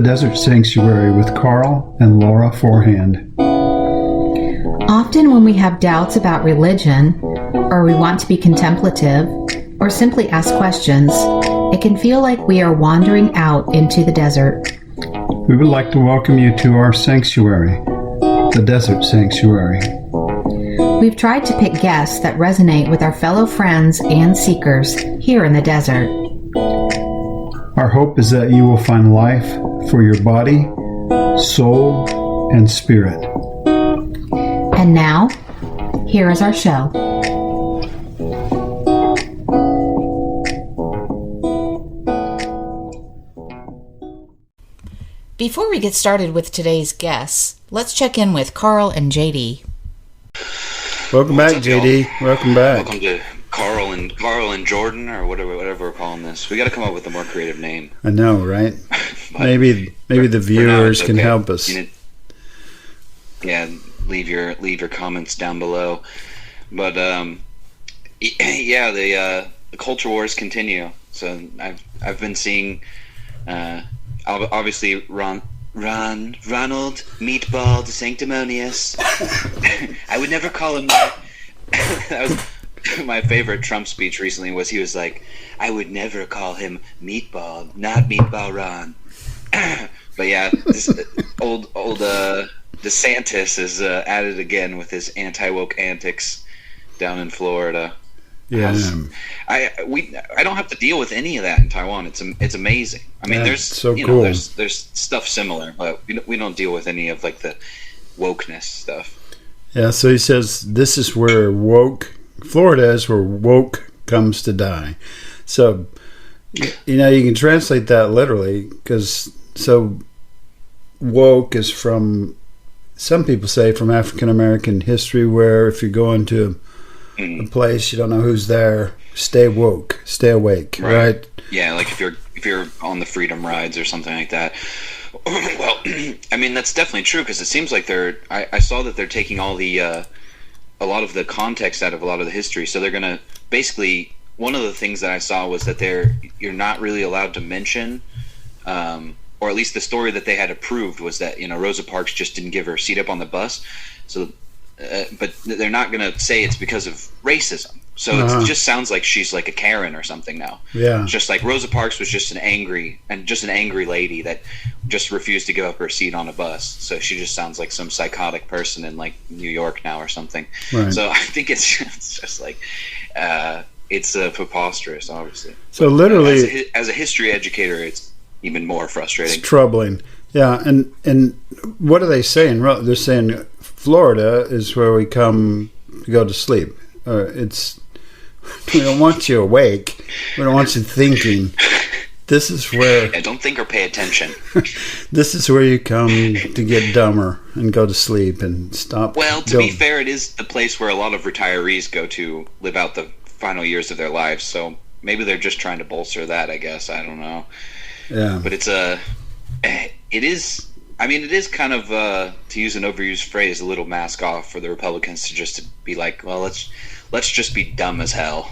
Desert Sanctuary with Carl and Laura Forehand. Often when we have doubts about religion, or we want to be contemplative, or simply ask questions, it can feel like we are wandering out into the desert. We would like to welcome you to our sanctuary, the Desert Sanctuary. We've tried to pick guests that resonate with our fellow friends and seekers here in the desert. Our hope is that you will find life for your body, soul, and spirit. And now, here is our show. Before we get started with today's guests, let's check in with Carl and JD. Welcome back, JD. Welcome back. Welcome to Carl and Jordan, or whatever we're calling this. We got to come up with a more creative name. I know, right? maybe the viewers can help us. Yeah, leave your comments down below. But yeah, the culture wars continue. So I've been seeing, obviously Ronald Meatball the Sanctimonious. I would never call him that. That was my favorite Trump speech recently. He was like, I would never call him Meatball, not Meatball Ron. But yeah, this old DeSantis is at it again with his anti-woke antics down in Florida. Yeah, I don't have to deal with any of that in Taiwan. It's amazing. I mean, there's so cool. There's stuff similar, but we don't deal with any of like the wokeness stuff. Yeah, so he says this is where Florida is where woke comes to die. So you can translate that literally, because woke is from, some people say, from African American history, where if you go into a place you don't know who's there, stay woke, stay awake, right? Yeah, like if you're on the freedom rides or something like that. Well, I mean, that's definitely true, because it seems like I saw that they're taking all the a lot of the context out of a lot of the history. So they're gonna basically, one of the things that I saw was that you're not really allowed to mention, or at least the story that they had approved was that Rosa Parks just didn't give her a seat up on the bus. So, but they're not gonna say it's because of racism. So it just sounds like she's like a Karen or something now. Yeah. It's just like Rosa Parks was just an angry lady that just refused to give up her seat on a bus. So she just sounds like some psychotic person in like New York now or something. Right. So I think it's just like it's preposterous, obviously. So but, literally, as a history educator, it's even more frustrating. It's troubling. Yeah, and what are they saying? They're saying Florida is where we come to go to sleep. We don't want you awake. We don't want you thinking. This is where... Yeah, don't think or pay attention. This is where you come to get dumber and go to sleep and stop. Well, to be fair, it is the place where a lot of retirees go to live out the final years of their lives. So maybe they're just trying to bolster that, I guess. I don't know. Yeah. But it is kind of, to use an overused phrase, a little mask off for the Republicans to be like, well, let's just be dumb as hell.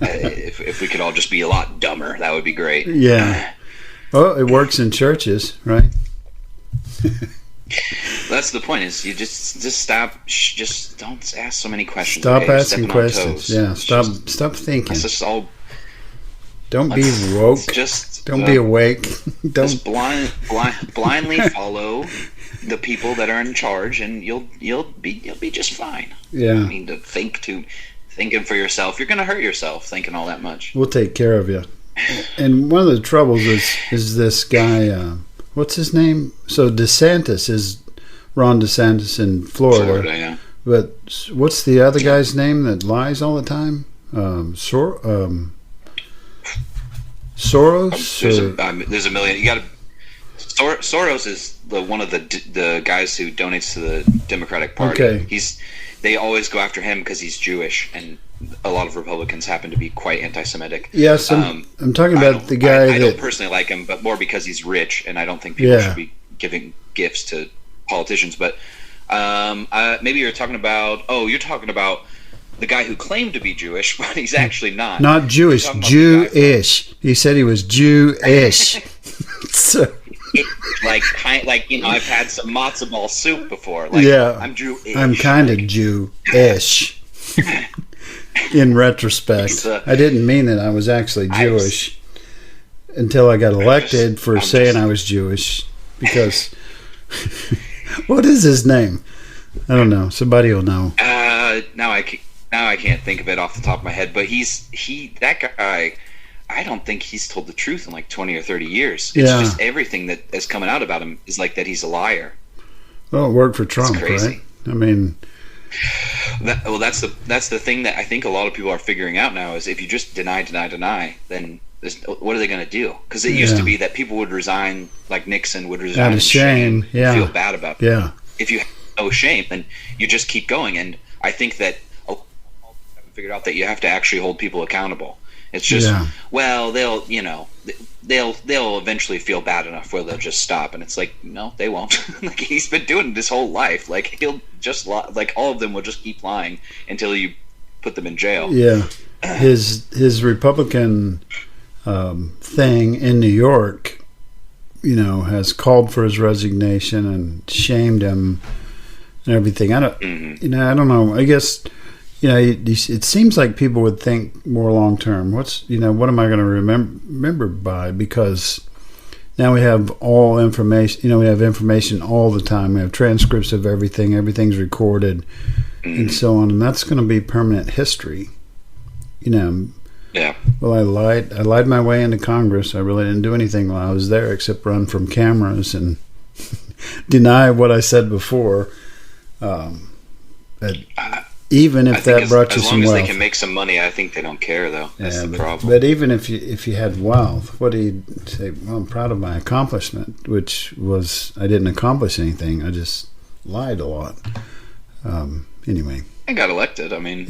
If we could all just be a lot dumber, that would be great. Yeah. Well, it works in churches, right? That's the point. Is you just stop. Just don't ask so many questions. Stop okay? asking questions. Yeah. Stop thinking. That's just all. Don't be woke. Don't be awake. Just blindly follow the people that are in charge, and you'll be just fine. Yeah. I mean, thinking for yourself, you're going to hurt yourself thinking all that much. We'll take care of you. And one of the troubles is this guy. What's his name? So DeSantis is Ron DeSantis in Florida. Yeah. But what's the other guy's name that lies all the time? Soros? There's a million. You got to. Soros is one of the guys who donates to the Democratic Party. Okay. They always go after him because he's Jewish, and a lot of Republicans happen to be quite anti-Semitic. Yes, I'm talking about the guy I don't personally like him, but more because he's rich, and I don't think people should be giving gifts to politicians. But maybe you're talking about the guy who claimed to be Jewish, but he's actually not. Not Jewish, Jewish. He said he was Jewish. So I've had some matzo ball soup before. Like, yeah, I'm Jewish. I'm kind of Jew-ish. In retrospect, I didn't mean that I was actually Jewish until I got elected for saying I was Jewish. Because what is his name? I don't know. Somebody will know. Now I can't think of it off the top of my head. But that guy. I don't think he's told the truth in like 20 or 30 years. It's just everything that is coming out about him is like that he's a liar. Well, it worked for Trump, right? I mean, that's the thing that I think a lot of people are figuring out now is if you just deny, then what are they going to do? Because it used to be that people would resign, like Nixon would resign out of shame, feel bad about it. Yeah. If you have no shame, then you just keep going. And I think that a lot of people haven't figured out that you have to actually hold people accountable. It's just, well, they'll eventually feel bad enough where they'll just stop. And it's like, no, they won't. Like, he's been doing it his whole life. Like, he'll just like all of them will just keep lying until you put them in jail. Yeah, his Republican thing in New York, has called for his resignation and shamed him and everything. I don't know. I guess. It seems like people would think more long term. What am I going to remember by? Because now we have all information. We have information all the time. We have transcripts of everything. Everything's recorded, and so on. And that's going to be permanent history. Yeah. Well, I lied my way into Congress. I really didn't do anything while I was there except run from cameras and deny what I said before. Even if that brought you some wealth. As long as they can make some money, I think they don't care, though. That's the problem. But even if you had wealth, what do you say? Well, I'm proud of my accomplishment, which was I didn't accomplish anything. I just lied a lot. Anyway. I got elected. I mean,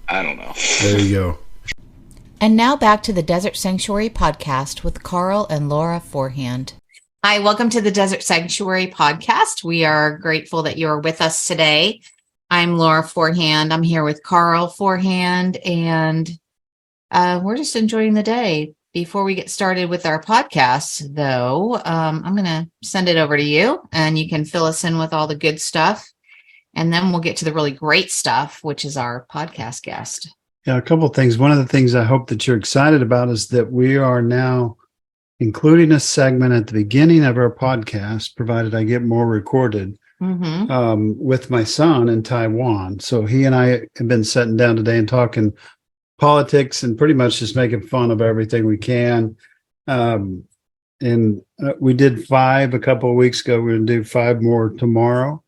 I don't know. There you go. And now back to the Desert Sanctuary podcast with Carl and Laura Forehand. Hi, welcome to the Desert Sanctuary podcast. We are grateful that you are with us today. I'm Laura Forehand. I'm here with Carl Forehand, and we're just enjoying the day. Before we get started with our podcast, though, I'm going to send it over to you, and you can fill us in with all the good stuff, and then we'll get to the really great stuff, which is our podcast guest. Yeah, a couple of things. One of the things I hope that you're excited about is that we are now including a segment at the beginning of our podcast, provided I get more recorded, with my son in Taiwan. So he and I have been sitting down today and talking politics and pretty much just making fun of everything we can. And we did 5 a couple of weeks ago. We're going to do 5 more tomorrow.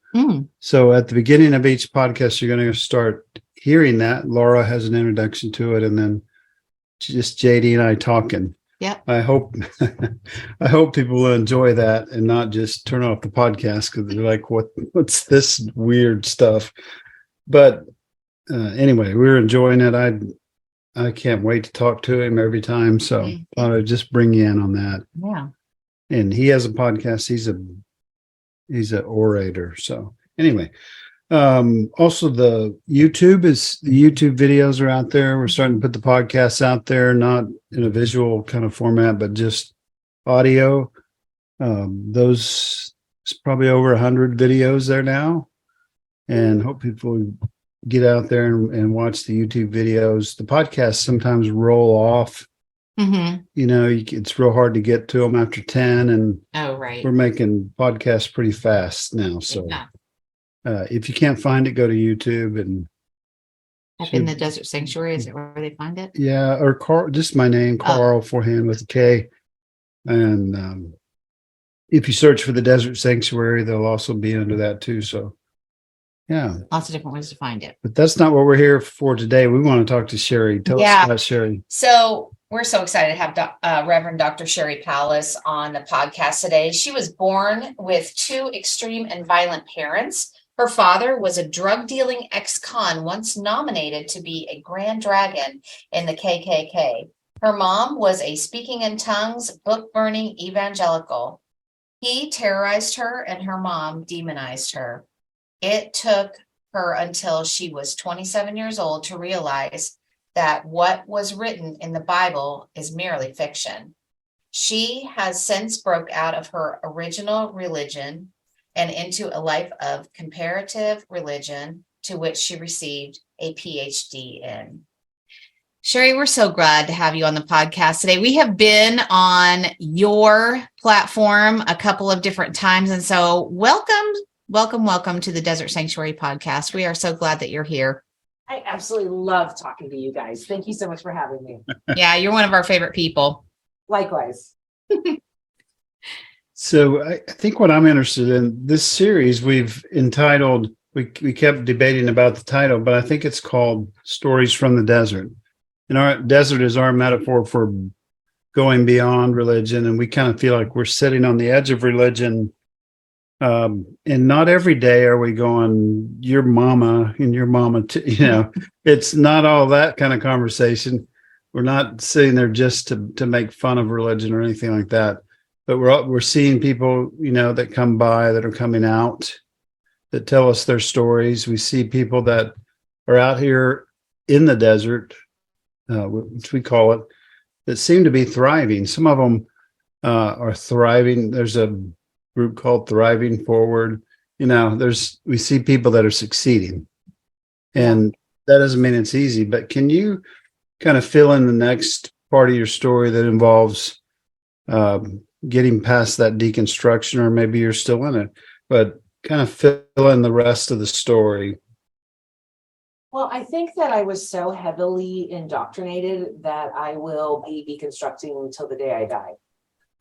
So at the beginning of each podcast, you're going to start hearing that. Laura has an introduction to it, and then just JD and I talking. Yeah. I hope people will enjoy that and not just turn off the podcast because they're like, what's this weird stuff? But anyway, we're enjoying it. I can't wait to talk to him every time. So I thought I'd just bring you in on that. Yeah. And he has a podcast. He's an orator. So anyway, also the YouTube videos are out there. We're starting to put the podcasts out there, not in a visual kind of format, but just audio. Those is probably over 100 videos there now, and hope people get out there and watch the YouTube videos. The podcasts sometimes roll off. It's real hard to get to them after 10, and we're making podcasts pretty fast now. So if you can't find it, go to YouTube and type in the Desert Sanctuary. Is it where they find it? Yeah, or Carl, just my name, Carl Forehand with a K. And if you search for the Desert Sanctuary, they'll also be under that too. So yeah, lots of different ways to find it. But that's not what we're here for today. We want to talk to Sheri. Tell us about Sheri. So we're so excited to have Reverend Dr. Sheri Pallas on the podcast today. She was born with 2 extreme and violent parents. Her father was a drug-dealing ex-con once nominated to be a Grand Dragon in the KKK. Her mom was a speaking in tongues, book-burning evangelical. He terrorized her, and her mom demonized her. It took her until she was 27 years old to realize that what was written in the Bible is merely fiction. She has since broke out of her original religion and into a life of comparative religion, to which she received a PhD in. Sheri, we're so glad to have you on the podcast today. We have been on your platform a couple of different times. And so welcome to the Desert Sanctuary podcast. We are so glad that you're here. I absolutely love talking to you guys. Thank you so much for having me. Yeah, you're one of our favorite people. Likewise. So I think what I'm interested in, this series we've entitled, we kept debating about the title, but I think it's called Stories from the Desert. And our desert is our metaphor for going beyond religion. And we kind of feel like we're sitting on the edge of religion. And not every day are we going, your mama and your mama, it's not all that kind of conversation. We're not sitting there just to make fun of religion or anything like that. But we're seeing people, that come by, that are coming out, that tell us their stories. We see people that are out here in the desert, which we call it, that seem to be thriving. Some of them are thriving. There's a group called Thriving Forward. We see people that are succeeding, and that doesn't mean it's easy. But can you kind of fill in the next part of your story that involves getting past that deconstruction, or maybe you're still in it, but kind of fill in the rest of the story? Well, I think that I was so heavily indoctrinated that I will be deconstructing until the day I die.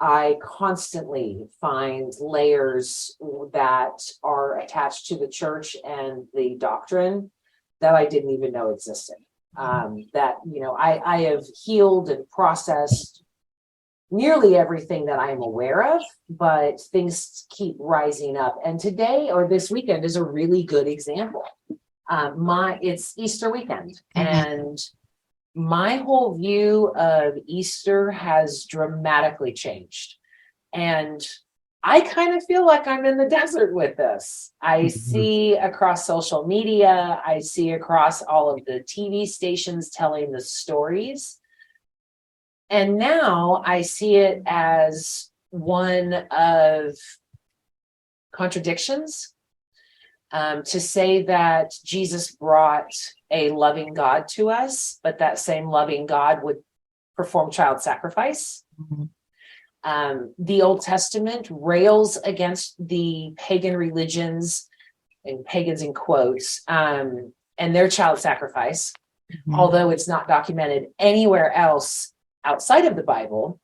I constantly find layers that are attached to the church and the doctrine that I didn't even know existed. I have healed and processed nearly everything that I'm aware of, but things keep rising up. And today, or this weekend, is a really good example. It's Easter weekend, and my whole view of Easter has dramatically changed. And I kind of feel like I'm in the desert with this. I see across social media, I see across all of the TV stations telling the stories. And now I see it as one of contradictions. To say that Jesus brought a loving God to us, but that same loving God would perform child sacrifice. The Old Testament rails against the pagan religions, and pagans in quotes, and their child sacrifice, although it's not documented anywhere else outside of the Bible.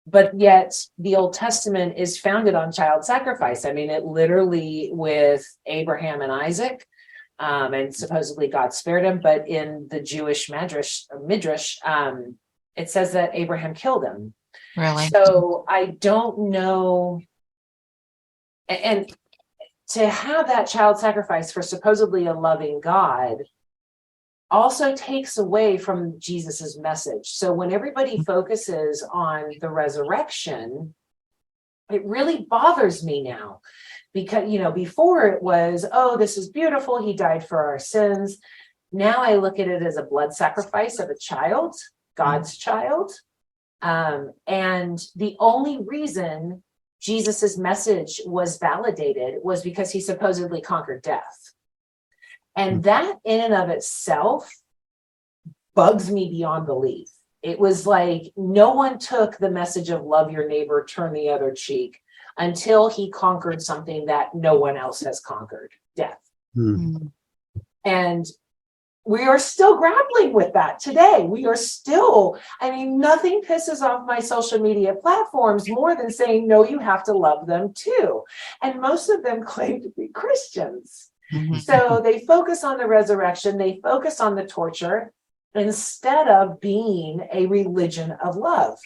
But yet the Old Testament is founded on child sacrifice. I mean, it literally, with Abraham and Isaac, and supposedly God spared him. But in the Jewish Midrash, it says that Abraham killed him. Really? So I don't know. And to have that child sacrifice for supposedly a loving God also takes away from Jesus's message. So when everybody focuses on the resurrection, it really bothers me now, because, before it was, oh, this is beautiful, he died for our sins. Now I look at it as a blood sacrifice of a child, God's child. And the only reason Jesus's message was validated was because he supposedly conquered death. And that in and of itself bugs me beyond belief. It was like no one took the message of love your neighbor, turn the other cheek, until he conquered something that no one else has conquered, death. And we are still grappling with that today. We are still, nothing pisses off my social media platforms more than saying, no, you have to love them too. And most of them claim to be Christians. So they focus on the resurrection, they focus on the torture, instead of being a religion of love.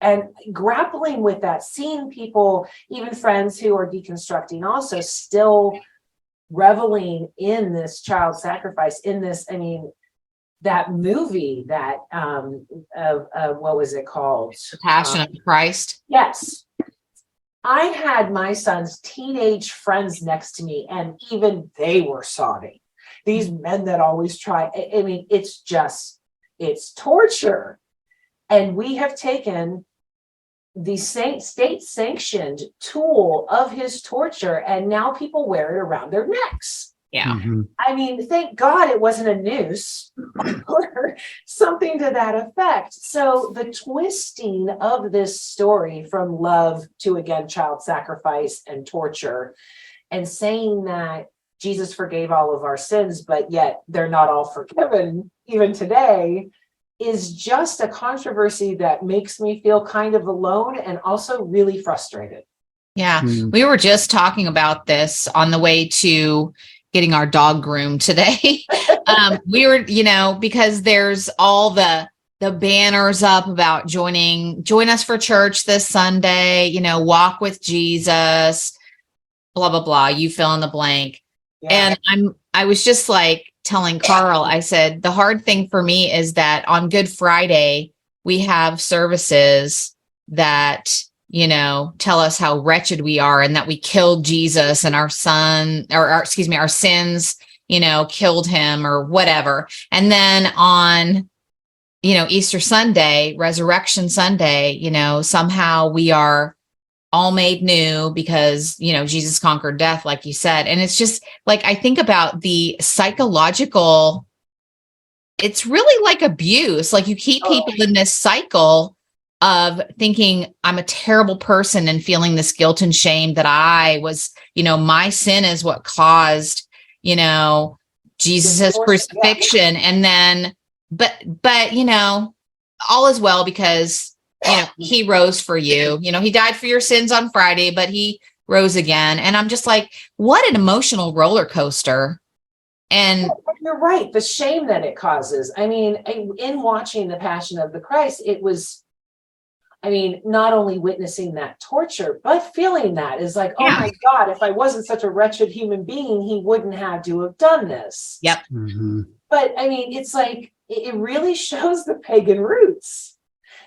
And grappling with that, seeing people, even friends who are deconstructing, also still reveling in this child sacrifice, in this, that movie that, what was it called? The Passion of Christ. Yes. I had my son's teenage friends next to me, and even they were sobbing. These men that always try, it's torture. And we have taken the state sanctioned tool of his torture, and now people wear it around their necks. Yeah. I mean, thank God it wasn't a noose or something to that effect. So the twisting of this story from love to, again, child sacrifice and torture, and saying that Jesus forgave all of our sins, but yet they're not all forgiven even today, is just a controversy that makes me feel kind of alone and also really frustrated. Yeah. We were just talking about this on the way to getting our dog groomed today. We were, because there's all the banners up about join us for church this Sunday, walk with Jesus, blah, blah, blah. You fill in the blank. Yeah. And I was just like telling Carl, I said, the hard thing for me is that on Good Friday, we have services that, tell us how wretched we are and that we killed Jesus and our sins, killed him or whatever. And then on, Easter Sunday, Resurrection Sunday, somehow we are all made new because, Jesus conquered death, like you said. And it's just like, I think about the psychological, it's really like abuse. Like you keep people in this cycle of thinking I'm a terrible person and feeling this guilt and shame that I was, my sin is what caused, Jesus's crucifixion. And then, but, all is well because he rose for you. He died for your sins on Friday, but he rose again. And I'm just like, what an emotional roller coaster. And you're right. The shame that it causes. I mean, in watching The Passion of the Christ, it was, not only witnessing that torture, but feeling that is like, oh my God, if I wasn't such a wretched human being, he wouldn't have to have done this. Yep. But it's like, it really shows the pagan roots.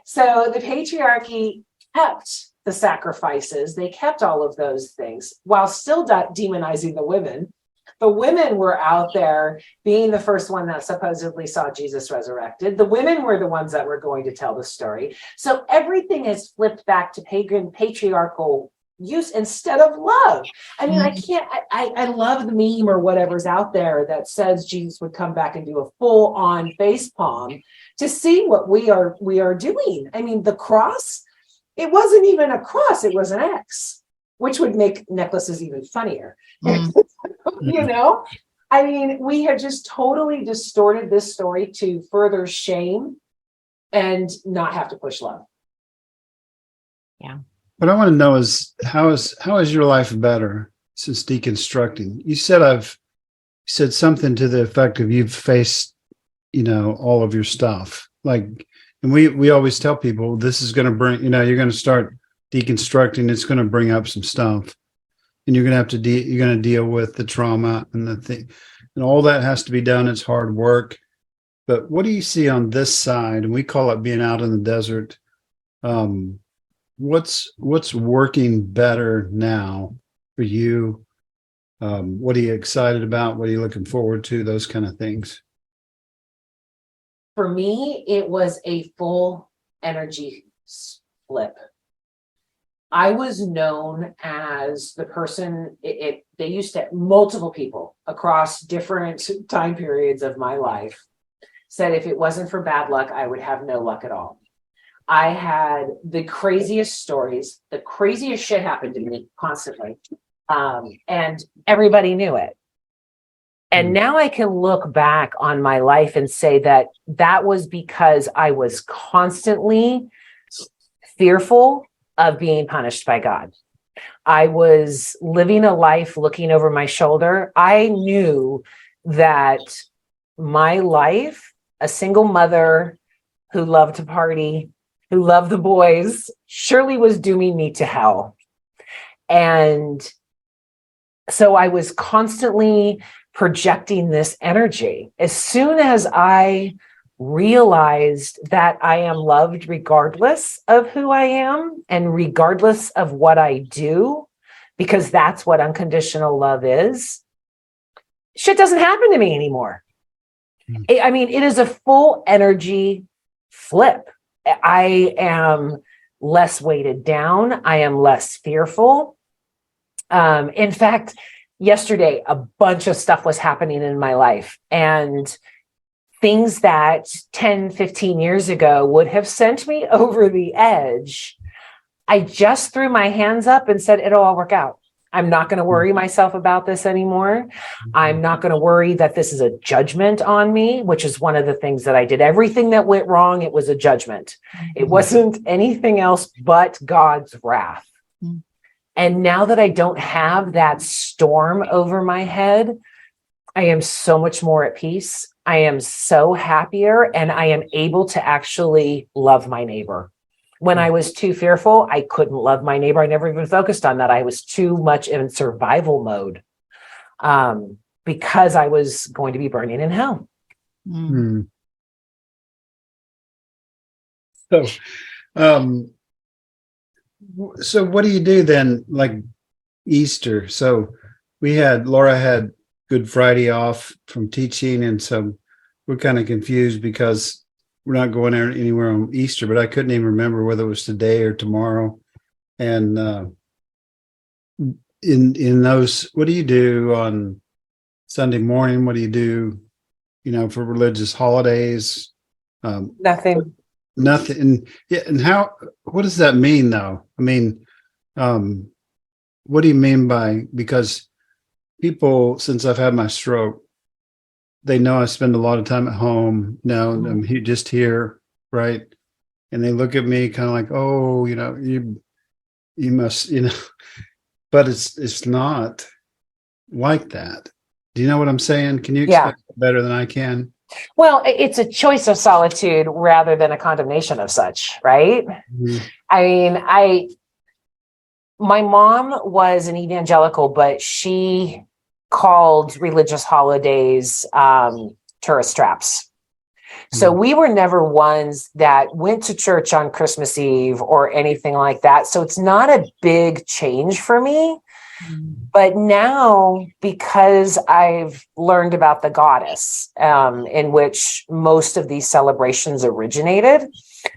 So the patriarchy kept the sacrifices. They kept all of those things while still demonizing the women. The women were out there being the first one that supposedly saw Jesus resurrected. The women were the ones that were going to tell the story. So everything has flipped back to pagan patriarchal use instead of love. I love the meme or whatever's out there that says Jesus would come back and do a full on face palm to see what we are doing. The cross, it wasn't even a cross, it was an X, which would make necklaces even funnier. We had just totally distorted this story to further shame and not have to push love. Yeah. What I want to know is how is your life better since deconstructing? You said something to the effect of you've faced, all of your stuff. Like, and we always tell people this is going to bring, you're going to start deconstructing. It's going to bring up some stuff, and you're going to you're going to deal with the trauma and the thing, and all that has to be done. It's hard work. But what do you see on this side? And we call it being out in the desert. What's working better now for you? What are you excited about? What are you looking forward to? Those kind of things. For me, it was a full energy flip. I was known as the person, they used to, multiple people across different time periods of my life said if it wasn't for bad luck, I would have no luck at all. I had the craziest stories, the craziest shit happened to me constantly. And everybody knew it. And now I can look back on my life and say that was because I was constantly fearful of being punished by God. I was living a life looking over my shoulder. I knew that my life, a single mother who loved to party, who loved the boys, surely was dooming me to hell. And so I was constantly projecting this energy. As soon as I realized that I am loved regardless of who I am and regardless of what I do, because that's what unconditional love is, shit doesn't happen to me anymore. It is a full energy flip. I am less weighted down. I am less fearful. In fact, yesterday, a bunch of stuff was happening in my life, and things that 10, 15 years ago would have sent me over the edge. I just threw my hands up and said, it'll all work out. I'm not going to worry myself about this anymore. I'm not going to worry that this is a judgment on me, which is one of the things that I did. Everything that went wrong, it was a judgment. It wasn't anything else but God's wrath. And now that I don't have that storm over my head, I am so much more at peace. I am so happier, and I am able to actually love my neighbor. When I was too fearful, I couldn't love my neighbor. I never even focused on that. I was too much in survival mode because I was going to be burning in hell. So what do you do then, like Easter? So Laura had Good Friday off from teaching, and so we're kind of confused because we're not going anywhere on Easter, but I couldn't even remember whether it was today or tomorrow. And in those, what do you do on Sunday morning? What do you do, for religious holidays? Nothing. Nothing. Yeah. And what does that mean though? I mean, what do you mean because people, since I've had my stroke, they know I spend a lot of time at home. Now I'm just here, right? And they look at me kind of like, oh, you must, but it's not like that. Do you know what I'm saying? Can you explain it better than I can? Well, it's a choice of solitude rather than a condemnation of such, right? Mm-hmm. I mean, my mom was an evangelical, but she called religious holidays tourist traps. So we were never ones that went to church on Christmas Eve or anything like that. So it's not a big change for me. But now, because I've learned about the goddess in which most of these celebrations originated,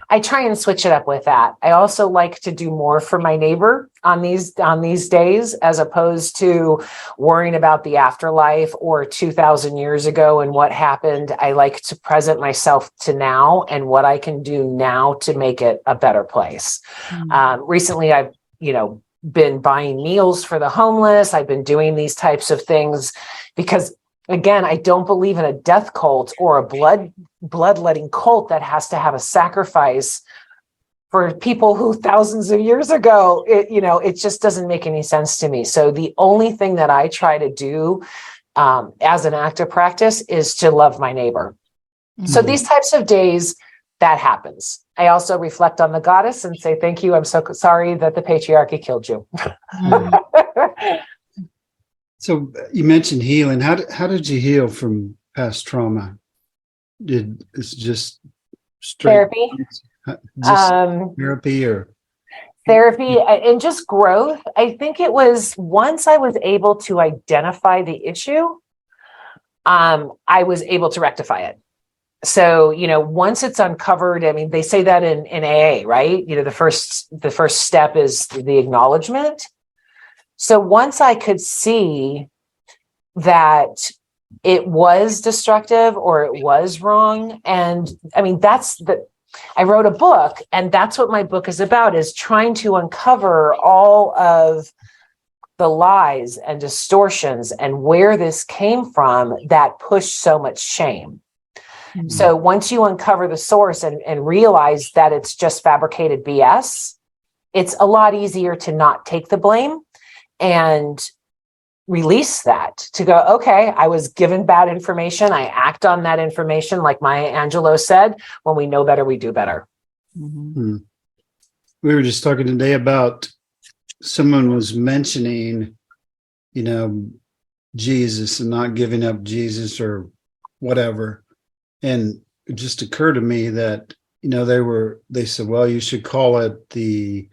I try and switch it up with that. I also like to do more for my neighbor on these days, as opposed to worrying about the afterlife or 2,000 years ago and what happened. I like to present myself to now and what I can do now to make it a better place. Recently, I've, been buying meals for the homeless. I've been doing these types of things because, again, I don't believe in a death cult or a bloodletting cult that has to have a sacrifice for people who thousands of years ago, it just doesn't make any sense to me. So the only thing that I try to do as an active practice is to love my neighbor. So these types of days, that happens. I also reflect on the goddess and say, thank you. I'm so sorry that the patriarchy killed you. So you mentioned healing. How did you heal from past trauma? It's just straight therapy? Therapy or? Therapy and just growth. I think it was once I was able to identify the issue, I was able to rectify it. So, once it's uncovered, I mean, they say that in AA, right? The first step is the acknowledgement. So once I could see that it was destructive or it was wrong, and I mean, I wrote a book, and that's what my book is about, is trying to uncover all of the lies and distortions and where this came from that pushed so much shame. So once you uncover the source and realize that it's just fabricated BS, it's a lot easier to not take the blame and release that, to go, okay, I was given bad information. I act on that information. Like Maya Angelou said, when we know better, we do better. We were just talking today about someone was mentioning, Jesus and not giving up Jesus or whatever. And it just occurred to me that, they said, well, you should call it the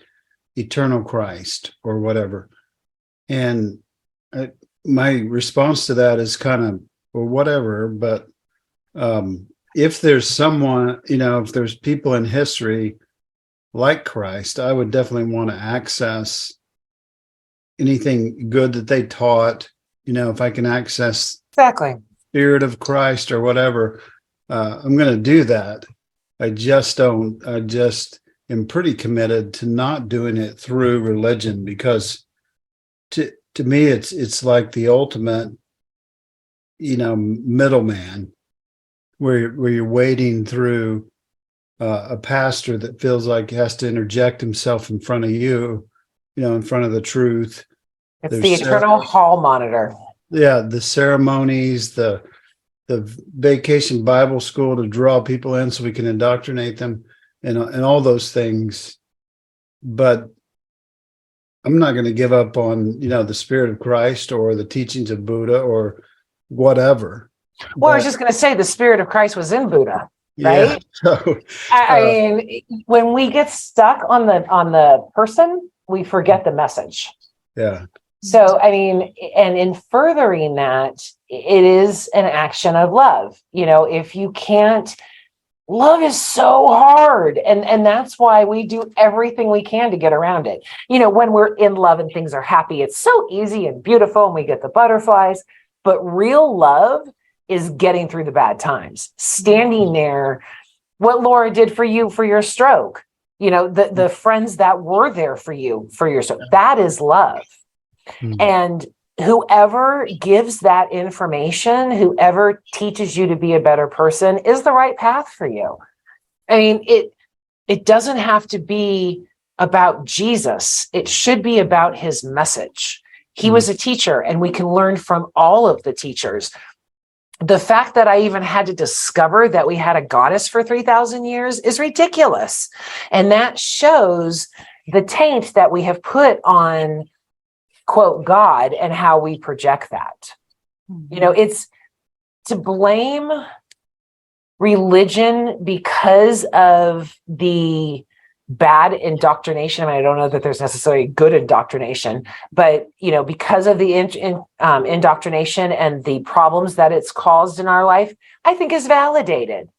eternal Christ or whatever. And my response to that is kind of, well, whatever. But if there's someone, if there's people in history like Christ, I would definitely want to access anything good that they taught. If I can access Exactly. Spirit of Christ or whatever, I'm going to do that. I just am pretty committed to not doing it through religion, because to me, it's like the ultimate, middleman, where you're wading through a pastor that feels like he has to interject himself in front of you, in front of the truth. It's There's the eternal hall monitor. Yeah, the ceremonies, the vacation Bible school to draw people in so we can indoctrinate them, and all those things. But I'm not going to give up on, the Spirit of Christ or the teachings of Buddha or whatever. Well, I was just going to say the Spirit of Christ was in Buddha, right? Yeah, so, I mean, when we get stuck on the person, we forget the message. yeah. So, I mean, and in furthering that, it is an action of love. If you can't, love is so hard. And that's why we do everything we can to get around it. When we're in love and things are happy, it's so easy and beautiful and we get the butterflies. But real love is getting through the bad times, standing there. What Laura did for you for your stroke, the friends that were there for you for your stroke, that is love. And whoever gives that information, whoever teaches you to be a better person, is the right path for you. I mean, it doesn't have to be about Jesus. It should be about his message. He was a teacher, and we can learn from all of the teachers. The fact that I even had to discover that we had a goddess for 3,000 years is ridiculous. And that shows the taint that we have put on, quote, God, and how we project that. It's to blame religion because of the bad indoctrination. I mean, I don't know that there's necessarily good indoctrination, but because of the indoctrination and the problems that it's caused in our life, I think is validated.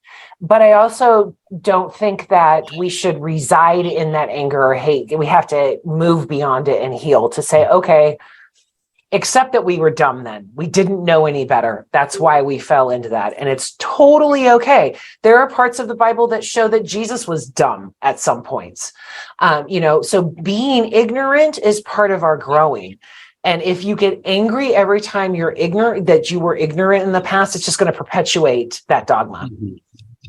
But I also don't think that we should reside in that anger or hate. We have to move beyond it and heal to say, okay, except that we were dumb then. We didn't know any better. That's why we fell into that. And it's totally okay. There are parts of the Bible that show that Jesus was dumb at some points. So being ignorant is part of our growing. And if you get angry every time you're ignorant, that you were ignorant in the past, it's just going to perpetuate that dogma.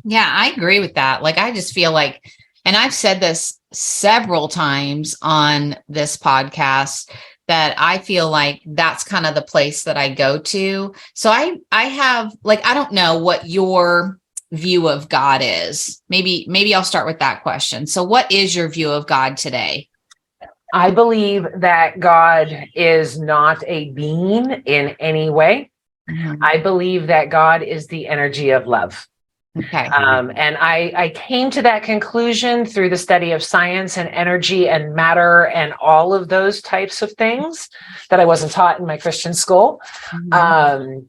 Yeah, I agree with that. Like, I just feel like, and I've said this several times on this podcast, that I feel like that's kind of the place that I go to. So I have, like, I don't know what your view of God is. Maybe I'll start with that question. So what is your view of God today? I believe that God is not a being in any way. Mm-hmm. I believe that God is the energy of love. Okay. And I came to that conclusion through the study of science and energy and matter and all of those types of things that I wasn't taught in my Christian school. Mm-hmm.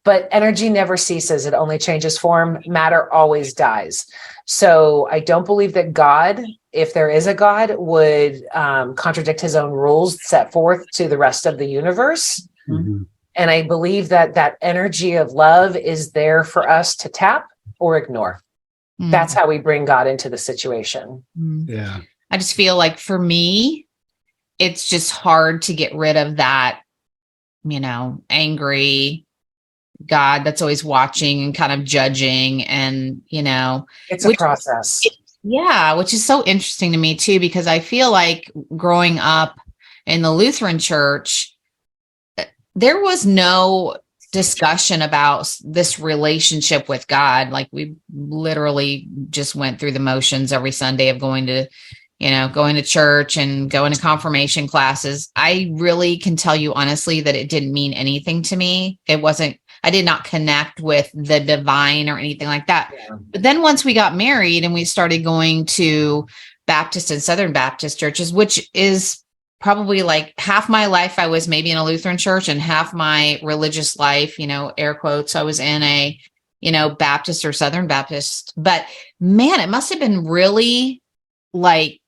But energy never ceases. It only changes form. Matter always dies. So I don't believe that God, if there is a God, would contradict his own rules set forth to the rest of the universe. Mm-hmm. And I believe that that energy of love is there for us to tap or ignore. Mm. That's how we bring God into the situation. Mm. Yeah. I just feel like for me, it's just hard to get rid of that, angry God that's always watching and kind of judging, and, it's a process. Which is so interesting to me too, because I feel like growing up in the Lutheran church, there was no discussion about this relationship with God. Like, we literally just went through the motions every Sunday of going to church and going to confirmation classes. I really can tell you honestly that it didn't mean anything to me. I did not connect with the divine or anything like that. Yeah. But then once we got married and we started going to Baptist and Southern Baptist churches, which is probably like half my life I was maybe in a Lutheran church, and half my religious life, air quotes, I was in a, Baptist or Southern Baptist. But man, it must have been really like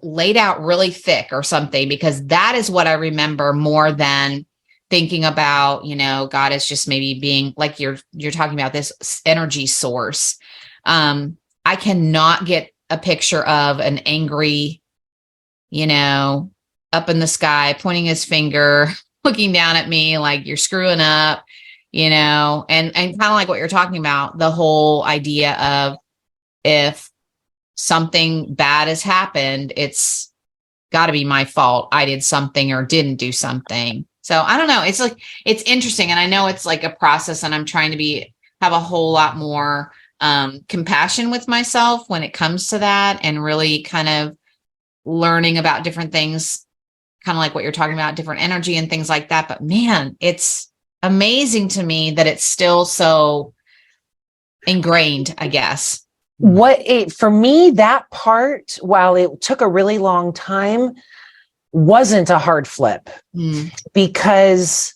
laid out really thick or something, because that is what I remember more than thinking about, God is just maybe being like you're talking about this energy source. I cannot get a picture of an angry, up in the sky, pointing his finger, looking down at me like you're screwing up, and kind of like what you're talking about, the whole idea of if something bad has happened, it's got to be my fault. I did something or didn't do something. So I don't know. It's like, it's interesting. And I know it's like a process, and I'm trying to have a whole lot more compassion with myself when it comes to that, and really kind of learning about different things, kind of like what you're talking about, different energy and things like that. But man, it's amazing to me that it's still so ingrained, I guess. For me, that part, while it took a really long time, wasn't a hard flip, because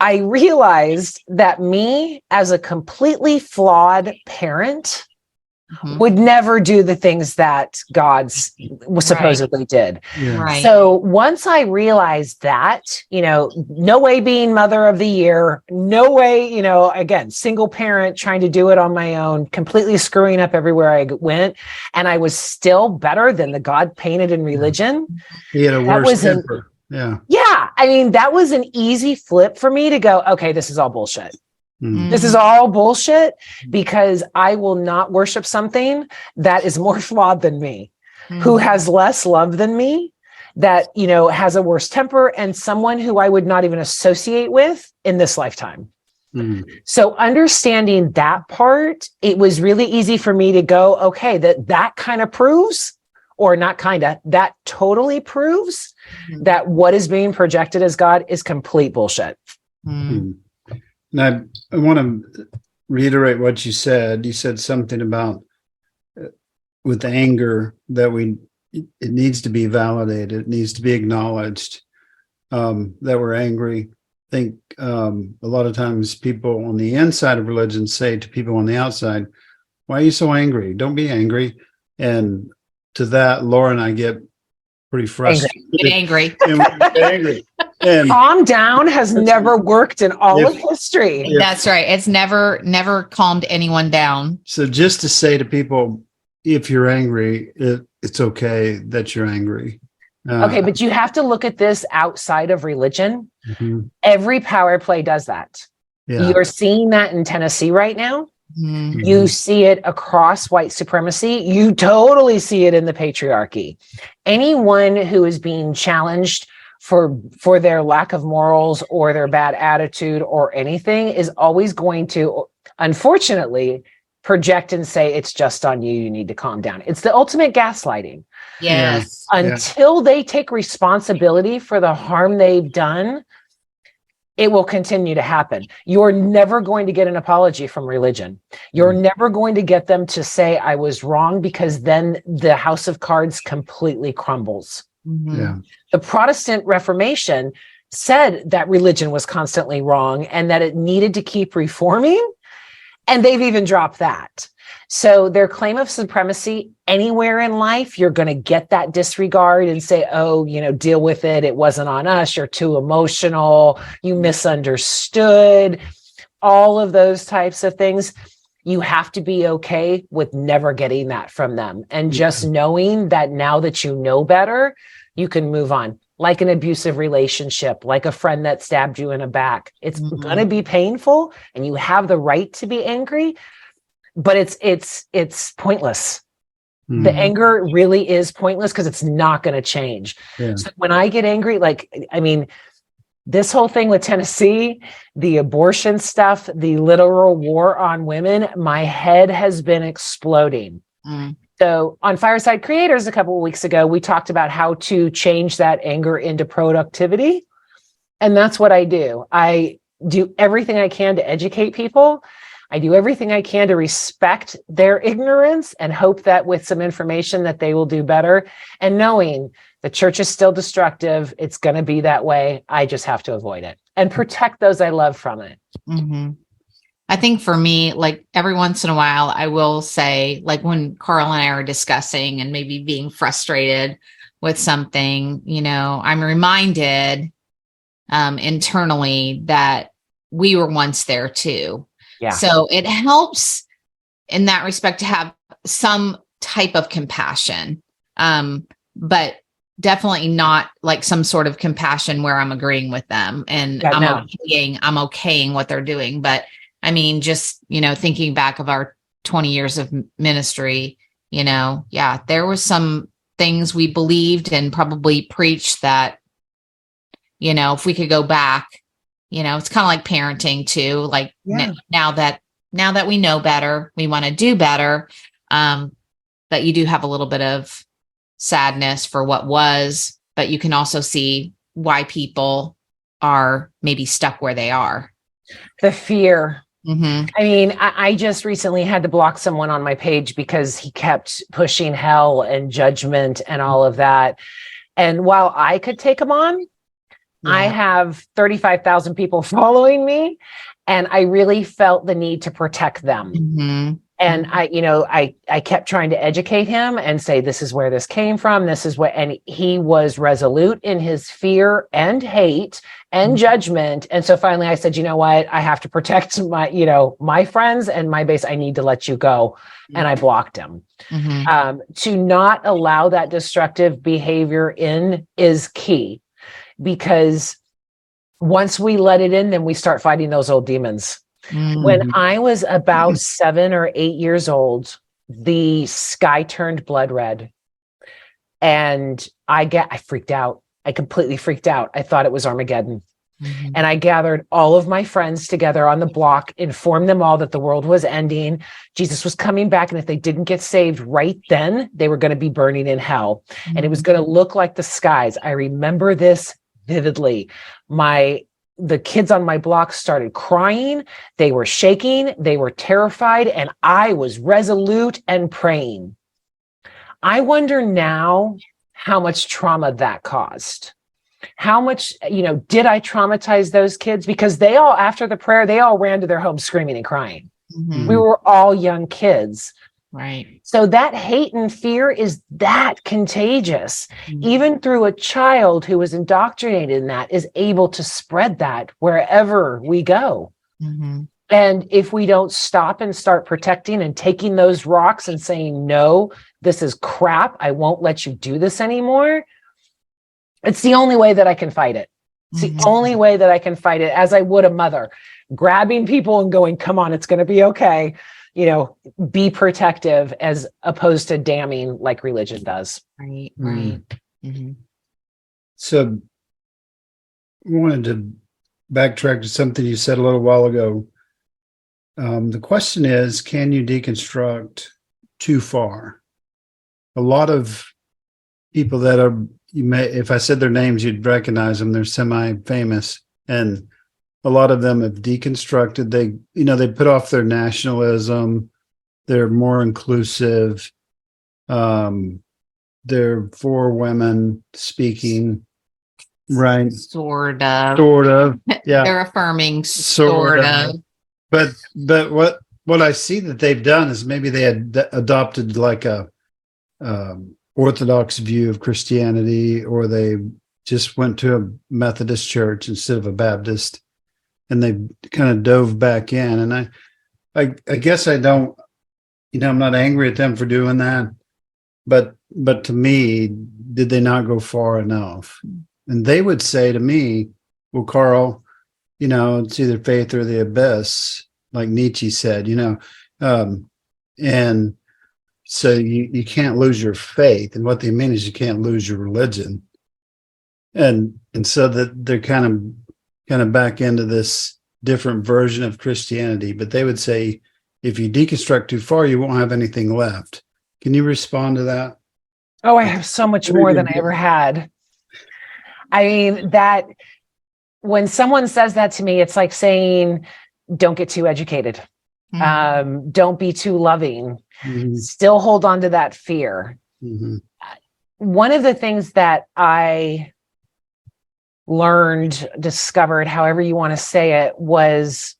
I realized that me as a completely flawed parent would never do the things that God supposedly did. Yeah. Right. So once I realized that, no way being mother of the year, no way, again, single parent trying to do it on my own, completely screwing up everywhere I went. And I was still better than the God painted in religion. He had a worse temper. Yeah. Yeah. I mean, that was an easy flip for me to go, okay, this is all bullshit. This is all bullshit, because I will not worship something that is more flawed than me, who has less love than me, that, has a worse temper, and someone who I would not even associate with in this lifetime. So understanding that part, it was really easy for me to go, okay, that kind of proves, or not kind of, that totally proves that what is being projected as God is complete bullshit. And I want to reiterate what you said. You said something about with anger that it needs to be validated. It needs to be acknowledged that we're angry. I think a lot of times people on the inside of religion say to people on the outside, why are you so angry? Don't be angry. And to that, Laura and I get pretty frustrated. Angry. And calm down has never worked in all of history. That's right. It's never calmed anyone down. So just to say to people, if you're angry, it's okay that you're angry. Okay, but you have to look at this outside of religion. Every power play does that. Yeah. You're seeing that in Tennessee right now. You see it across white supremacy. You totally see it in the patriarchy. Anyone who is being challenged for their lack of morals or their bad attitude or anything is always going to, unfortunately, project and say, it's just on you. You need to calm down. It's the ultimate gaslighting. Yes. Until they take responsibility for the harm they've done, it will continue to happen. You're never going to get an apology from religion. You're never going to get them to say, I was wrong, because then the house of cards completely crumbles. Yeah. The Protestant Reformation said that religion was constantly wrong and that it needed to keep reforming. And they've even dropped that. So their claim of supremacy anywhere in life, you're going to get that disregard and say, oh, deal with it. It wasn't on us. You're too emotional. You misunderstood. All of those types of things. You have to be okay with never getting that from them. And just knowing that now that you know better, you can move on. Like an abusive relationship, like a friend that stabbed you in the back. It's going to be painful, and you have the right to be angry, but it's pointless. The anger really is pointless because it's not going to change. Yeah. So when I get angry, this whole thing with Tennessee, the abortion stuff, the literal war on women, my head has been exploding. So on Fireside Creators a couple of weeks ago, we talked about how to change that anger into productivity. And that's what I do. I do everything I can to educate people. I do everything I can to respect their ignorance and hope that with some information that they will do better. And knowing the church is still destructive, it's going to be that way. I just have to avoid it and protect those I love from it. I think for me, like every once in a while, I will say, like when Carl and I are discussing and maybe being frustrated with something, I'm reminded internally that we were once there too. Yeah. So it helps in that respect to have some type of compassion, but definitely not like some sort of compassion where I'm agreeing with them and I'm okaying what they're doing. But I mean, just, thinking back of our 20 years of ministry, there was some things we believed and probably preached that, if we could go back, it's kind of like parenting too. Like now that we know better, we want to do better. But you do have a little bit of sadness for what was, but you can also see why people are maybe stuck where they are. The fear. Mm-hmm. I mean, I just recently had to block someone on my page because he kept pushing hell and judgment and all of that. And while I could take him on, I have 35,000 people following me, and I really felt the need to protect them. Mm-hmm. And I kept trying to educate him and say, this is where this came from. This is what, and he was resolute in his fear and hate and judgment. And so finally I said, you know what, I have to protect my friends and my base. I need to let you go. And I blocked him. Mm-hmm. To not allow that destructive behavior in is key, because once we let it in, then we start fighting those old demons. Mm-hmm. When I was about 7 or 8 years old, the sky turned blood red, and I freaked out. I completely freaked out. I thought it was Armageddon. Mm-hmm. And I gathered all of my friends together on the block, informed them all that the world was ending. Jesus was coming back. And if they didn't get saved right then, they were going to be burning in hell. Mm-hmm. And it was going to look like the skies. I remember this vividly. The kids on my block started crying. They were shaking. They were terrified. And I was resolute and praying. I wonder now how much trauma that caused. How much, did I traumatize those kids? Because they all, after the prayer, they all ran to their homes screaming and crying. Mm-hmm. We were all young kids. Right. So that hate and fear is that contagious. Mm-hmm. Even through a child who is indoctrinated in that is able to spread that wherever we go. Mm-hmm. And if we don't stop and start protecting and taking those rocks and saying, no, this is crap, I won't let you do this anymore. It's the only way that I can fight it. It's Mm-hmm. the only way that I can fight it, as I would a mother, grabbing people and going, come on, it's going to be okay. Be protective, as opposed to damning like religion does. Right. Right. Mm-hmm. So I wanted to backtrack to something you said a little while ago. The question is, can you deconstruct too far? A lot of people that are, if I said their names, you'd recognize them. They're semi-famous, and a lot of them have deconstructed. They put off their nationalism. They're more inclusive. They're for women speaking, right? Sort of. Yeah. They're affirming sort of. But what I see that they've done is maybe they had adopted like a Orthodox view of Christianity, or they just went to a Methodist church instead of a Baptist, and they kind of dove back in. And I guess I don't, I'm not angry at them for doing that, but to me, did they not go far enough? And they would say to me, well, Carl, it's either faith or the abyss, like Nietzsche said, and so you can't lose your faith. And what they mean is you can't lose your religion. And so that they're kind of back into this different version of Christianity. But they would say, if you deconstruct too far, you won't have anything left. Can you respond to that? Oh, I have so much more than I ever had. I mean, that when someone says that to me, it's like saying, don't get too educated. Mm-hmm. Don't be too loving. Mm-hmm. Still hold on to that fear. Mm-hmm. One of the things that I learned, discovered, however you want to say it, was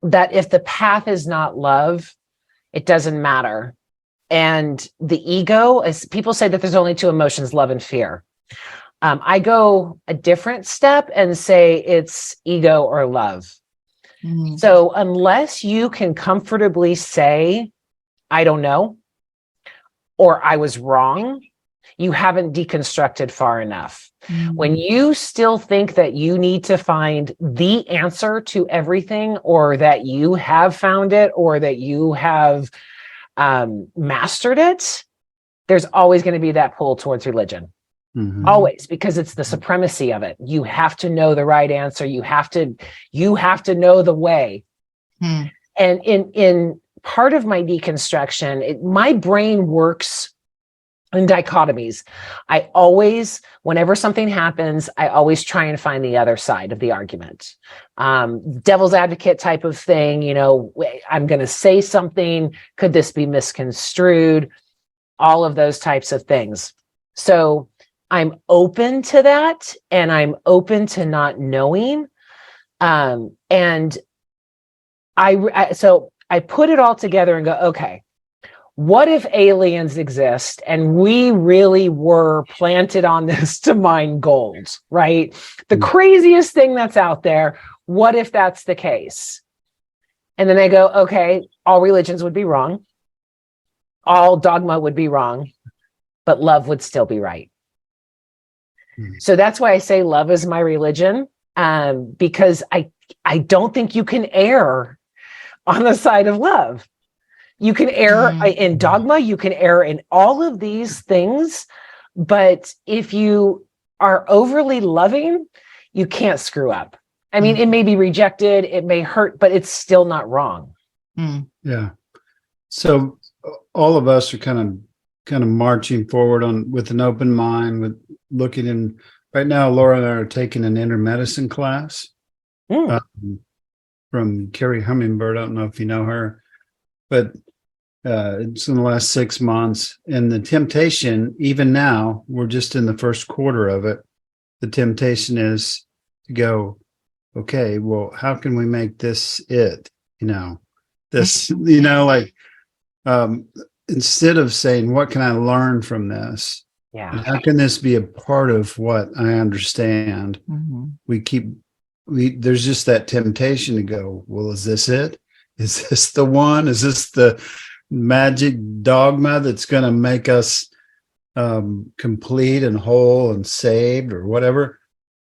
that if the path is not love, it doesn't matter. And the ego, as people say that there's only two emotions, love and fear. I go a different step and say it's ego or love. Mm-hmm. So unless you can comfortably say, I don't know, or I was wrong, you haven't deconstructed far enough. Mm-hmm. When you still think that you need to find the answer to everything, or that you have found it, or that you have mastered it, there's always going to be that pull towards religion. Mm-hmm. Always, because it's the supremacy of it. You have to know the right answer. You have to know the way. Mm. And in part of my deconstruction, my brain works in dichotomies. I always, whenever something happens, I always try and find the other side of the argument. Devil's advocate type of thing. You know, I'm going to say something. Could this be misconstrued? All of those types of things. So I'm open to that, and I'm open to not knowing. And so I put it all together and go, okay, what if aliens exist and we really were planted on this to mine gold, right? The craziest thing that's out there. What if that's the case? And then I go, okay, all religions would be wrong. All dogma would be wrong, but love would still be right. So that's why I say love is my religion, because I don't think you can err on the side of love. You can err in dogma, you can err in all of these things, but if you are overly loving, you can't screw up. I mean, it may be rejected, it may hurt, but it's still not wrong. Yeah. So all of us are kind of marching forward with an open mind, with looking in. Right now, Laura and I are taking an inner medicine class from Carrie Hummingbird. I don't know if you know her, but it's in the last 6 months. And the temptation, even now, we're just in the first quarter of it. The temptation is to go, okay, well, how can we make this it? Instead of saying, what can I learn from this? Yeah. And how can this be a part of what I understand? Mm-hmm. There's just that temptation to go, well, is this it? Is this the one? Is this the magic dogma that's going to make us complete and whole and saved or whatever?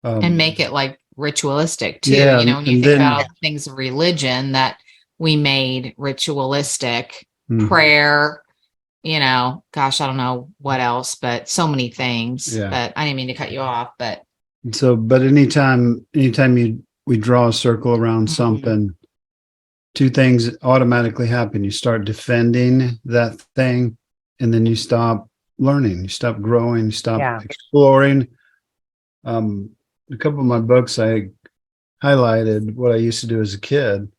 And make it like ritualistic too. Yeah, when you think about all the things of religion that we made ritualistic, prayer, gosh, I don't know what else, but so many things. Yeah. But I didn't mean to cut you off. But anytime we draw a circle around something, two things automatically happen. You start defending that thing, and then you stop learning, you stop growing, you stop exploring. A couple of my books, I highlighted what I used to do as a kid.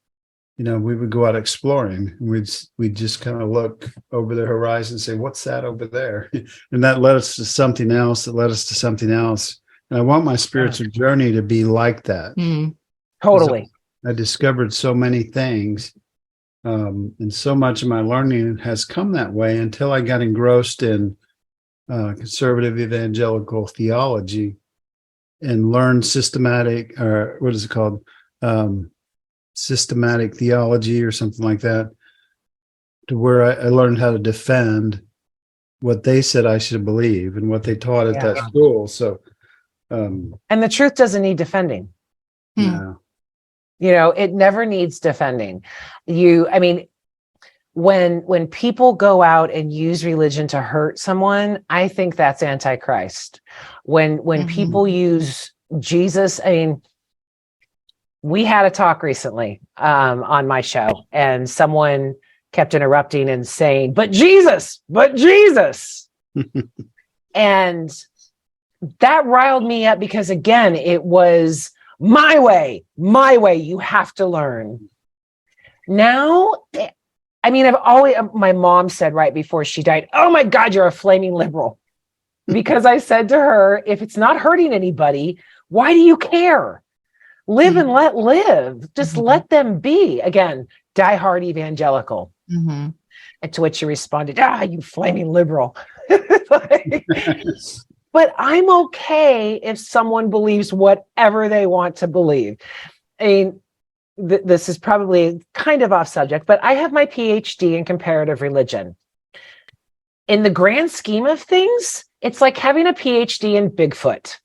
We would go out exploring, and we'd just kind of look over the horizon and say, what's that over there? And that led us to something else, that led us to something else. And I want my spiritual journey to be like that. Totally. So I discovered so many things, and so much of my learning has come that way until I got engrossed in conservative evangelical theology and learned systematic theology or something like that, to where I learned how to defend what they said I should believe and what they taught at that school. So, and the truth doesn't need defending. No. It never needs defending. When people go out and use religion to hurt someone, I think that's antichrist. When people use Jesus, we had a talk recently on my show, and someone kept interrupting and saying, but Jesus. And that riled me up because, again, it was my way, you have to learn. Now, my mom said right before she died, oh my God, you're a flaming liberal. Because I said to her, if it's not hurting anybody, why do you care? Live and let live. Just let them be. Again, diehard evangelical. And to which you responded, you flaming liberal. But I'm okay if someone believes whatever they want to believe. I mean, this is probably kind of off subject, but I have my PhD in comparative religion. In the grand scheme of things, it's like having a PhD in Bigfoot.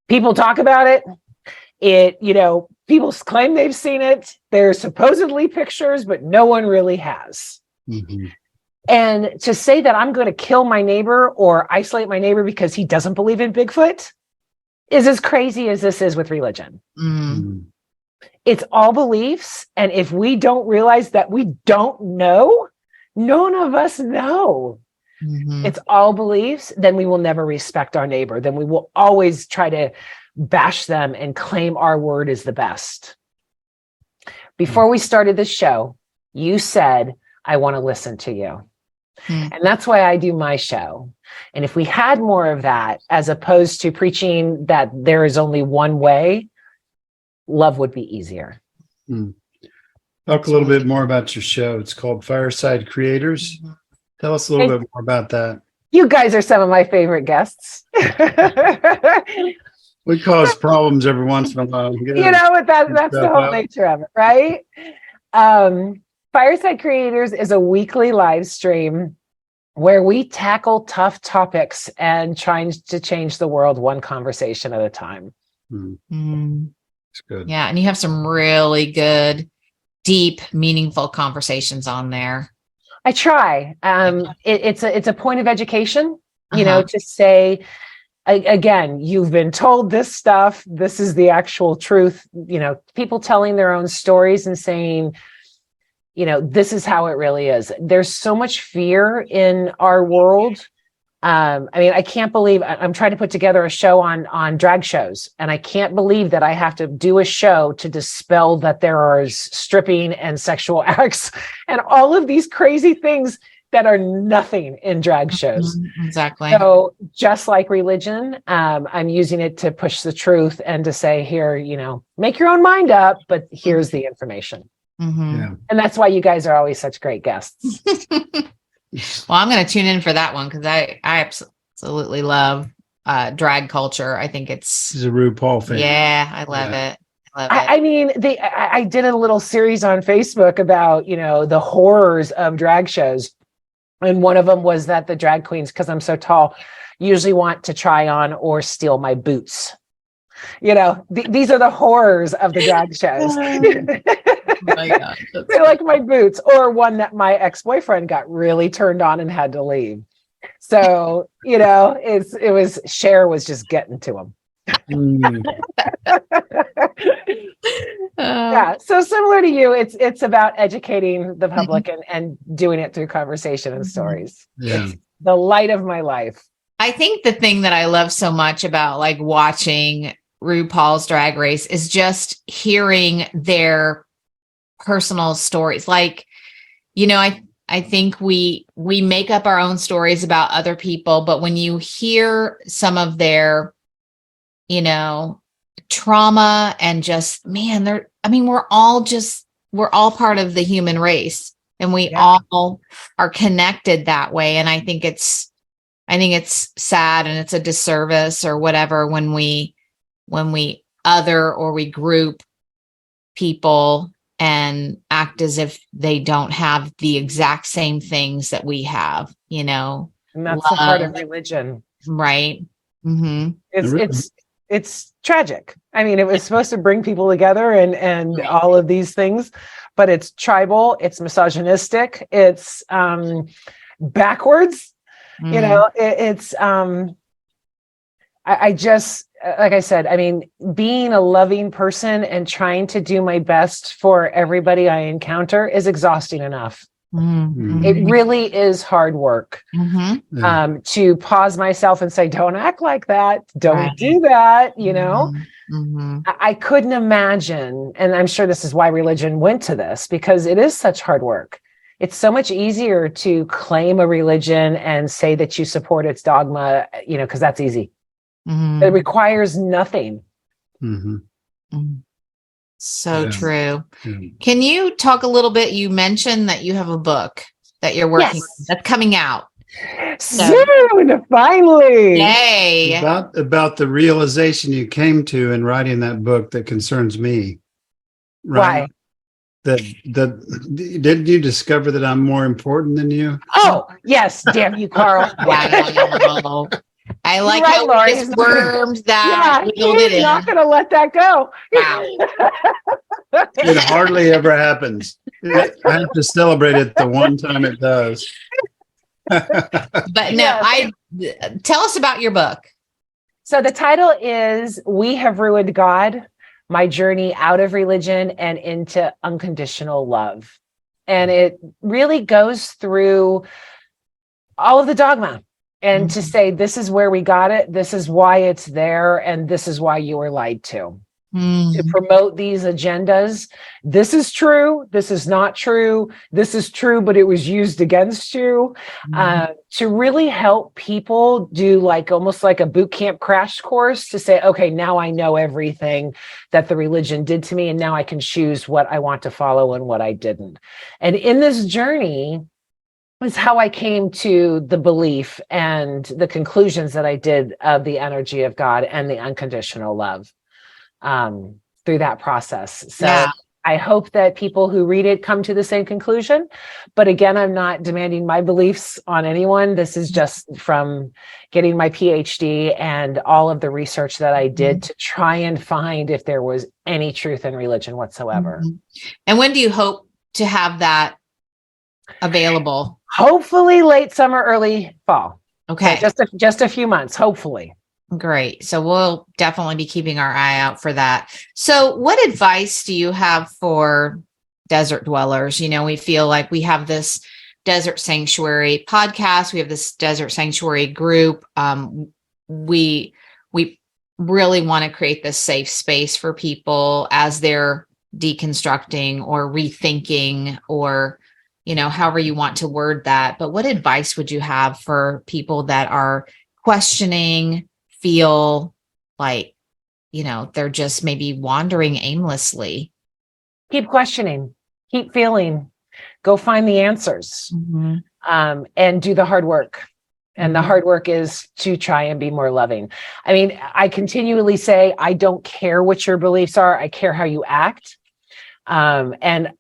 People talk about it. People claim they've seen it. There's supposedly pictures, but no one really has. And to say that I'm going to kill my neighbor or isolate my neighbor because he doesn't believe in Bigfoot is as crazy as this is with religion. It's all beliefs. And if we don't realize that we don't know, none of us know. It's all beliefs, then we will never respect our neighbor. Then we will always try to bash them and claim our word is the best. Before we started this show, you said, I want to listen to you. And that's why I do my show. And if we had more of that, as opposed to preaching that there is only one way, love would be easier. Talk a little bit more about your show. It's called Fireside Creators. Tell us a little bit more about that. You guys are some of my favorite guests. We cause problems every once in a while. But that's the whole nature of it, right? Fireside Creators is a weekly live stream where we tackle tough topics and trying to change the world one conversation at a time. It's good. Yeah, and you have some really good, deep, meaningful conversations on there. I try. It's a point of education, to say, again, you've been told this stuff. This is the actual truth. People telling their own stories and saying, this is how it really is. There's so much fear in our world. I can't believe I'm trying to put together a show on drag shows, and I can't believe that I have to do a show to dispel that there are stripping and sexual acts and all of these crazy things that are nothing in drag shows. Exactly. So just like religion, I'm using it to push the truth and to say, here, make your own mind up, but here's the information. And that's why you guys are always such great guests. Well, I'm going to tune in for that one because I absolutely love drag culture. I think it's a RuPaul fan. Yeah, I love it. I did a little series on Facebook about, the horrors of drag shows. And one of them was that the drag queens, because I'm so tall, usually want to try on or steal my boots. These are the horrors of the drag shows. My God, they like my boots, or one that my ex-boyfriend got really turned on and had to leave. So, it was Cher was just getting to him. Yeah. So similar to you, it's about educating the public and doing it through conversation and stories. Yeah. It's the light of my life. I think the thing that I love so much about watching RuPaul's Drag Race is just hearing their personal stories. I think we make up our own stories about other people, but when you hear some of their, trauma and just, man, we're all part of the human race, and we all are connected that way. And I think it's sad and it's a disservice or whatever when we other or we group people and act as if they don't have the exact same things that we have, And that's the heart of religion. Right. It's tragic. It was supposed to bring people together and all of these things, but it's tribal, it's misogynistic, it's backwards. I just, like I said, being a loving person and trying to do my best for everybody I encounter is exhausting enough. It really is hard work. To pause myself and say, don't act like that. Don't do that. I couldn't imagine. And I'm sure this is why religion went to this, because it is such hard work. It's so much easier to claim a religion and say that you support its dogma, because that's easy. It requires nothing. So Yeah. true. Yeah. Can you talk a little bit? You mentioned that you have a book that you're working on that's coming out Soon, finally. Yay. About the realization you came to in writing that book that concerns me. Right? Why? Didn't you discover that I'm more important than you? Oh, yes. Damn you, Carl. Wow. I like Right, how Lori. we just wormed that. Yeah, wiggled it he's not in. going to let that go. Wow. It hardly ever happens. I have to celebrate it the one time it does. But no, tell us about your book. So the title is We Have Ruined God, My Journey Out of Religion and Into Unconditional Love. And it really goes through all of the dogma and to say, this is where we got it. This is why it's there. And this is why you were lied to promote these agendas. This is true. This is not true. This is true, but it was used against you. To really help people do like almost like a boot camp crash course to say, okay, now I know everything that the religion did to me. And now I can choose what I want to follow and what I didn't. And in this journey is how I came to the belief and the conclusions that I did of the energy of God and the unconditional love. Through that process. So I hope that people who read it come to the same conclusion. But again, I'm not demanding my beliefs on anyone. This is just from getting my PhD and all of the research that I did to try and find if there was any truth in religion whatsoever. And when do you hope to have that available? Hopefully late summer, early fall. Okay. So just a few months, hopefully. Great. So we'll definitely be keeping our eye out for that. So what advice do you have for desert dwellers? You know, we feel like we have this Desert Sanctuary podcast. We have this Desert Sanctuary group. We really want to create this safe space for people as they're deconstructing or rethinking or, you know, however you want to word that. But what advice would you have for people that are questioning, feel like, you know, they're just maybe wandering aimlessly? Keep questioning, keep feeling, go find the answers, and do the hard work. And the hard work is to try and be more loving. I mean, I continually say, I don't care what your beliefs are. I care how you act. And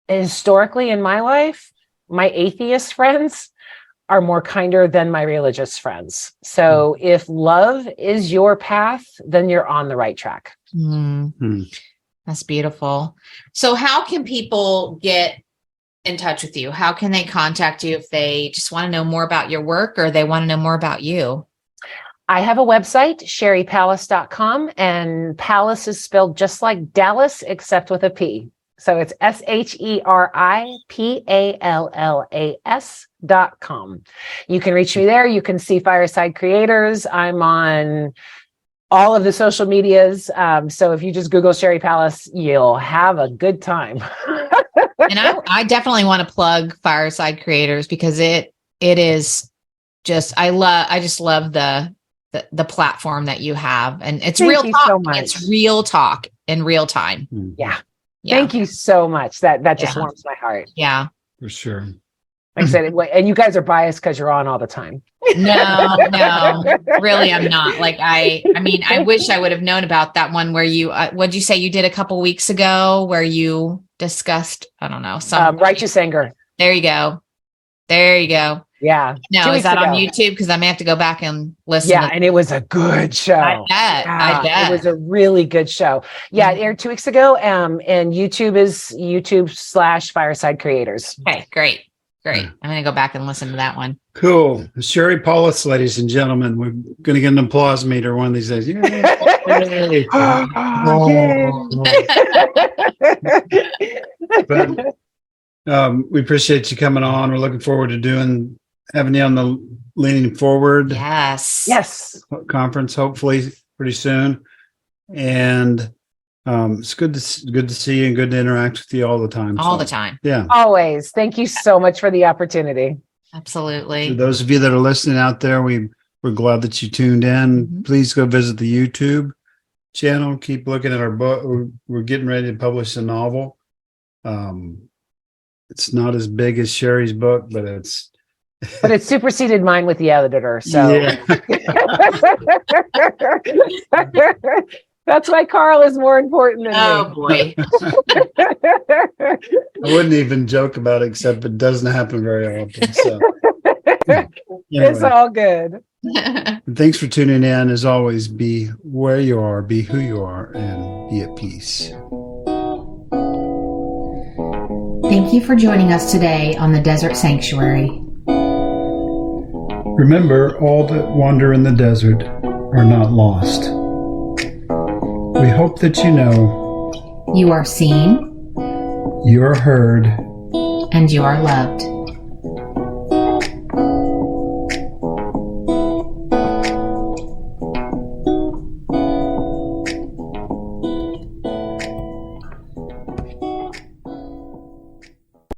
historically in my life, my atheist friends are more kinder than my religious friends. So if love is your path, then you're on the right track. That's beautiful. So how can people get in touch with you? How can they contact you if they just want to know more about your work or they want to know more about you? I have a website, sheripallas.com, and Pallas is spelled just like Dallas, except with a P. So it's SHERIPALLAS.com. You can reach me there. You can see Fireside Creators. I'm on all of the social medias. So if you just Google Sheri Pallas, you'll have a good time. And I definitely want to plug Fireside Creators because it is just, I just love the platform that you have, and it's real talk. So it's real talk in real time. Yeah. Thank you so much. That just warms my heart. Yeah, for sure. Like I said, and you guys are biased because you're on all the time. No, really, I'm not. Like, I mean, I wish I would have known about that one where you, what'd you say you did a couple weeks ago where you discussed, I don't know, some righteous anger. There you go. Yeah. No, is that on YouTube? Because I may have to go back and listen. Yeah, and it was a good show. I bet. It was a really good show. Yeah, it aired 2 weeks ago. And YouTube is YouTube/Fireside Creators. Okay, great. I'm going to go back and listen to that one. Cool. Sheri Pallas, ladies and gentlemen. We're going to get an applause meter one of these days. Yay. But we appreciate you coming on. We're looking forward to having you on the Leaning Forward yes conference, hopefully pretty soon. And it's good to see you and good to interact with you all the time. The time. Yeah. Always. Thank you so much for the opportunity. Absolutely. For those of you that are listening out there, we're glad that you tuned in. Please go visit the YouTube channel. Keep looking at our book. We're getting ready to publish a novel. It's not as big as Sheri's book, but it's superseded mine with the editor. So yeah. That's why Carl is more important than Oh me. boy. I wouldn't even joke about it, except it doesn't happen very often. So It's all good. Thanks for tuning in. As always, be where you are, be who you are, and be at peace. Thank you for joining us today on the Desert Sanctuary. Remember, all that wander in the desert are not lost. We hope that you know You are seen you are heard and you are loved.